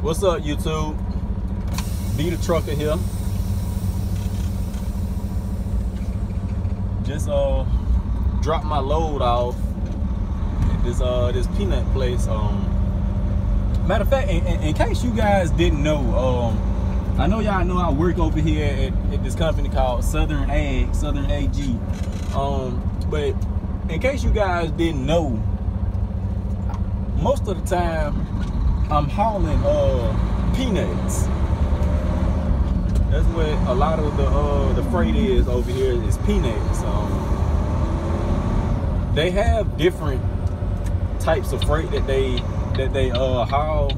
What's up, YouTube? Be the trucker here. Just dropped my load off at this peanut place. Matter of fact, in case you guys didn't know, I know y'all know I work over here at this company called Southern AG. But in case you guys didn't know, most of the time I'm hauling peanuts. That's what a lot of the freight is over here, is peanuts. They have different types of freight that they haul.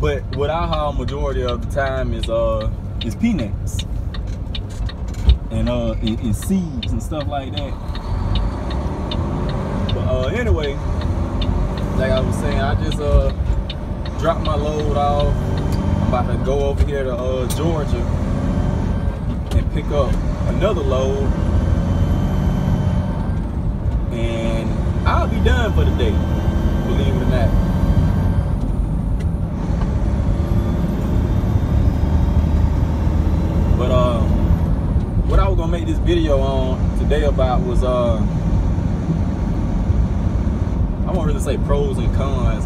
But what I haul majority of the time is peanuts and seeds and stuff like that. But anyway, like I was saying, I just dropped my load off. I'm about to go over here to Georgia and pick up another load, and I'll be done for the day, believe it or not. But what I was gonna make this video on today about was I won't really say pros and cons.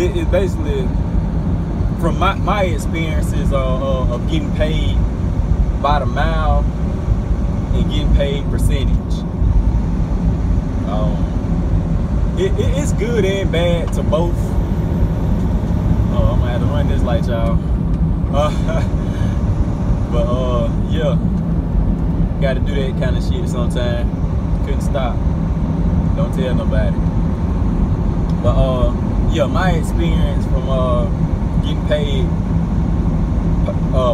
It's basically from my experiences of getting paid by the mile and getting paid percentage. It's good and bad to both. I'm gonna have to run this light, y'all. But yeah, gotta do that kind of shit sometime. Couldn't stop. Don't tell nobody. But yeah, my experience from getting paid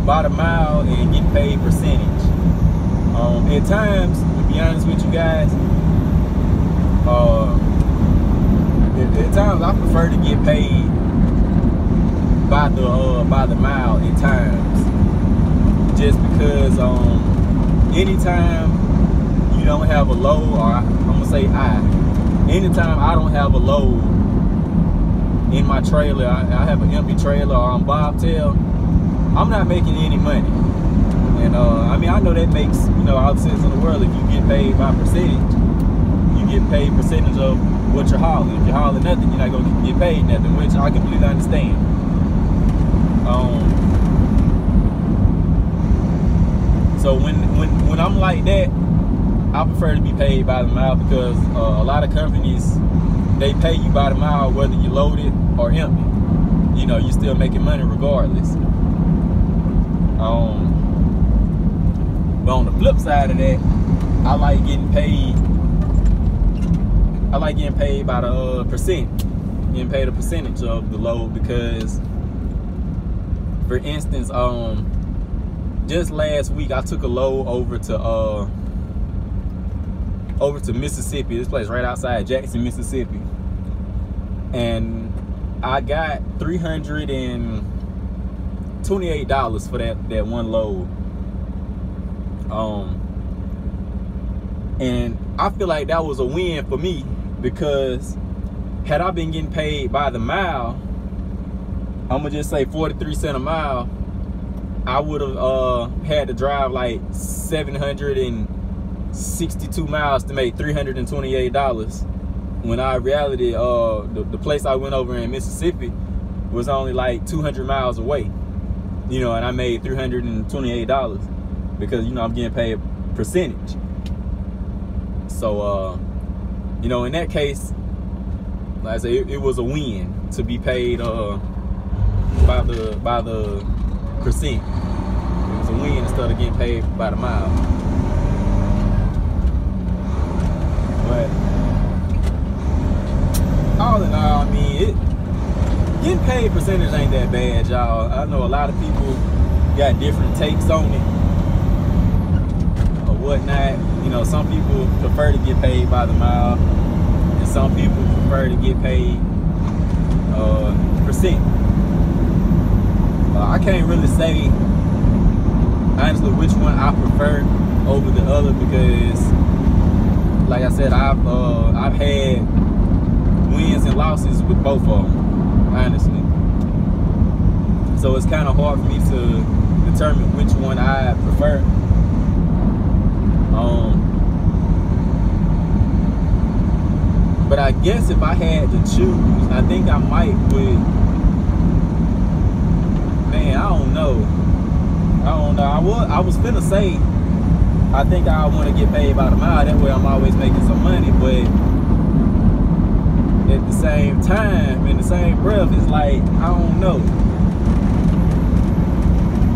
by the mile and getting paid percentage. At times, to be honest with you guys, at times I prefer to get paid by the mile at times, just because anytime you don't have a load, or I'm gonna say anytime I don't have a load in my trailer, I have an empty trailer or I'm bobtail, I'm not making any money. And I mean, I know that makes, you know, all the sense in the world. If you get paid by percentage, you get paid percentage of what you're hauling. If you're hauling nothing, you're not gonna get paid nothing, which I completely understand. So when I'm like that, I prefer to be paid by the mile, because a lot of companies, they pay you by the mile whether you loaded or empty. You know, you're still making money regardless. But on the flip side of that, I like getting paid by the percent. Getting paid a percentage of the load, because for instance, just last week I took a load over to Mississippi, this place right outside Jackson, Mississippi, and I got $328 for that one load. And I feel like that was a win for me, because had I been getting paid by the mile, I'm gonna just say 43 cents a mile, I would have had to drive like 762 miles to make $328, when in reality the place I went over in Mississippi was only like 200 miles away, you know, and I made $328 because, you know, I'm getting paid percentage. So you know, in that case, like I say, it was a win to be paid by the percent. It was a win instead of getting paid by the mile. But all in all, I mean, getting paid percentage ain't that bad, y'all. I know a lot of people got different takes on it or whatnot. You know, some people prefer to get paid by the mile, and some people prefer to get paid percent. I can't really say honestly which one I prefer over the other, because like I said, I've had wins and losses with both of them, honestly. So it's kind of hard for me to determine which one I prefer. But I guess if I had to choose, I think I might would. Man, I don't know. I was finna say, I think I want to get paid by the mile. That way I'm always making some money. But at the same time, in the same breath, it's like, I don't know.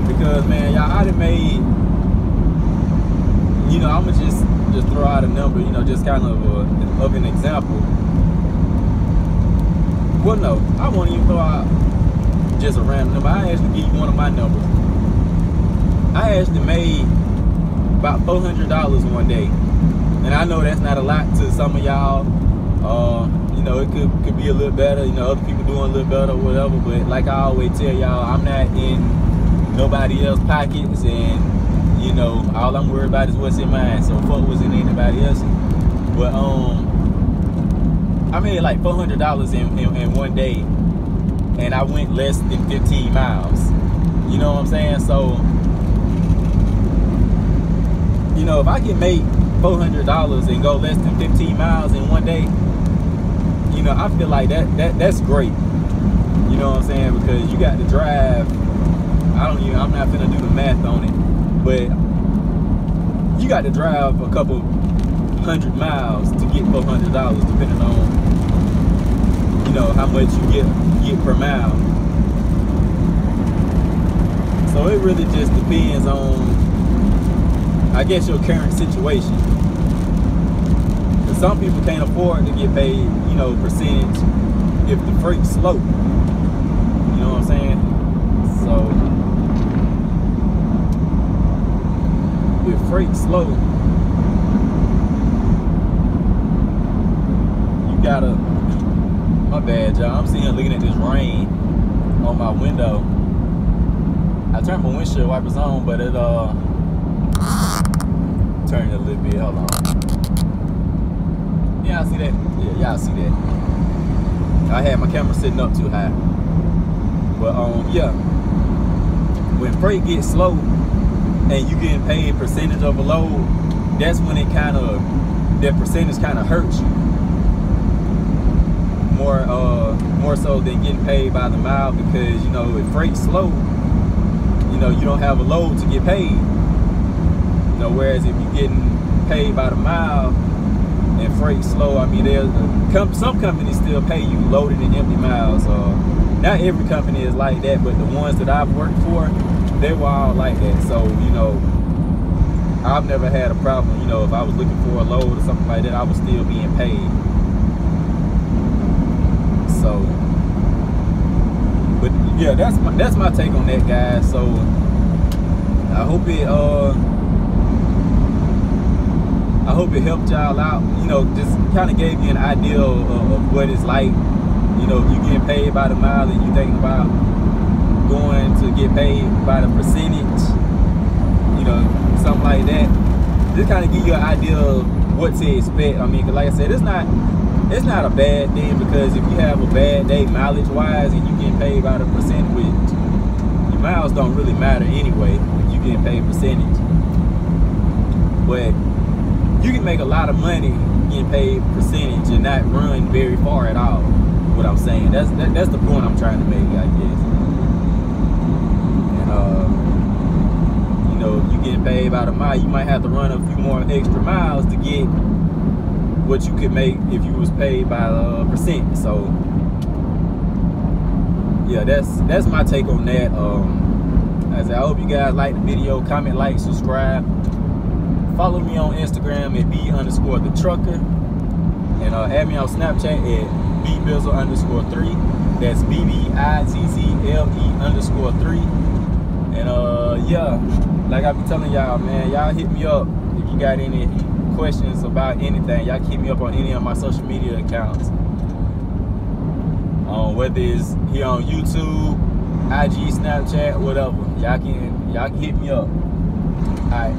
Because, man, y'all, I done made, you know, I'm going to just throw out a number, you know, just kind of an example. Well, no, I won't even throw out just a random number. I actually give you one of my numbers. I actually made about $400 one day. And I know that's not a lot to some of y'all. You know, it could be a little better. You know, other people doing a little better or whatever. But like I always tell y'all, I'm not in nobody else's pockets. And, you know, all I'm worried about is what's in mine. So fuck what's in anybody else's. But I made like $400 in one day. And I went less than 15 miles. You know what I'm saying? So, you know, if I can make $400 and go less than 15 miles in one day, you know, I feel like that's great. You know what I'm saying? Because you got to drive. I'm not gonna do the math on it, but you got to drive a couple 100 miles to get $400, depending on, you know, how much you get per mile. So it really just depends on, I guess, your current situation. Because some people can't afford to get paid, you know, percentage if the freight's slow. You know what I'm saying? So if freight's slow, you gotta, my bad, y'all. I'm sitting here looking at this rain on my window. I turned my windshield wipers on, but it turned a little bit. Hold on. Y'all see that? Yeah, y'all see that. I had my camera sitting up too high. But yeah, when freight gets slow and you getting paid percentage of a load, that's when it kind of, that percentage kind of hurts you more so than getting paid by the mile. Because, you know, if freight's slow, you know, you don't have a load to get paid. You know, whereas if you're getting paid by the mile and freight slow, I mean, some companies still pay you loaded and empty miles. Not every company is like that, but the ones that I've worked for, they were all like that. So, you know, I've never had a problem. You know, if I was looking for a load or something like that, I was still being paid. So, but yeah, that's my take on that, guys. So I hope it helped y'all out. You know, just kind of gave you an idea of what it's like. You know, if you getting paid by the mile and you thinking about going to get paid by the percentage, you know, something like that. Just kind of give you an idea of what to expect. I mean, 'cause like I said, it's not a bad thing, because if you have a bad day mileage wise and you getting paid by the percent, which your miles don't really matter anyway if you getting paid percentage. But you can make a lot of money getting paid percentage and not run very far at all. What I'm saying, that's the point I'm trying to make, I guess. And you know, if you getting paid by the mile, you might have to run a few more extra miles to get what you could make if you was paid by percent. So yeah, that's my take on that. As I hope you guys like the video. Comment, like, subscribe. Follow me on Instagram at B_the trucker, and add me on Snapchat at BBizzle_3. That's BBIZZLE_3. And yeah, like I be telling y'all, man, y'all hit me up if you got any questions about anything. Y'all keep me up on any of my social media accounts, whether it's here on YouTube, IG, Snapchat, whatever. Y'all can hit me up. All right.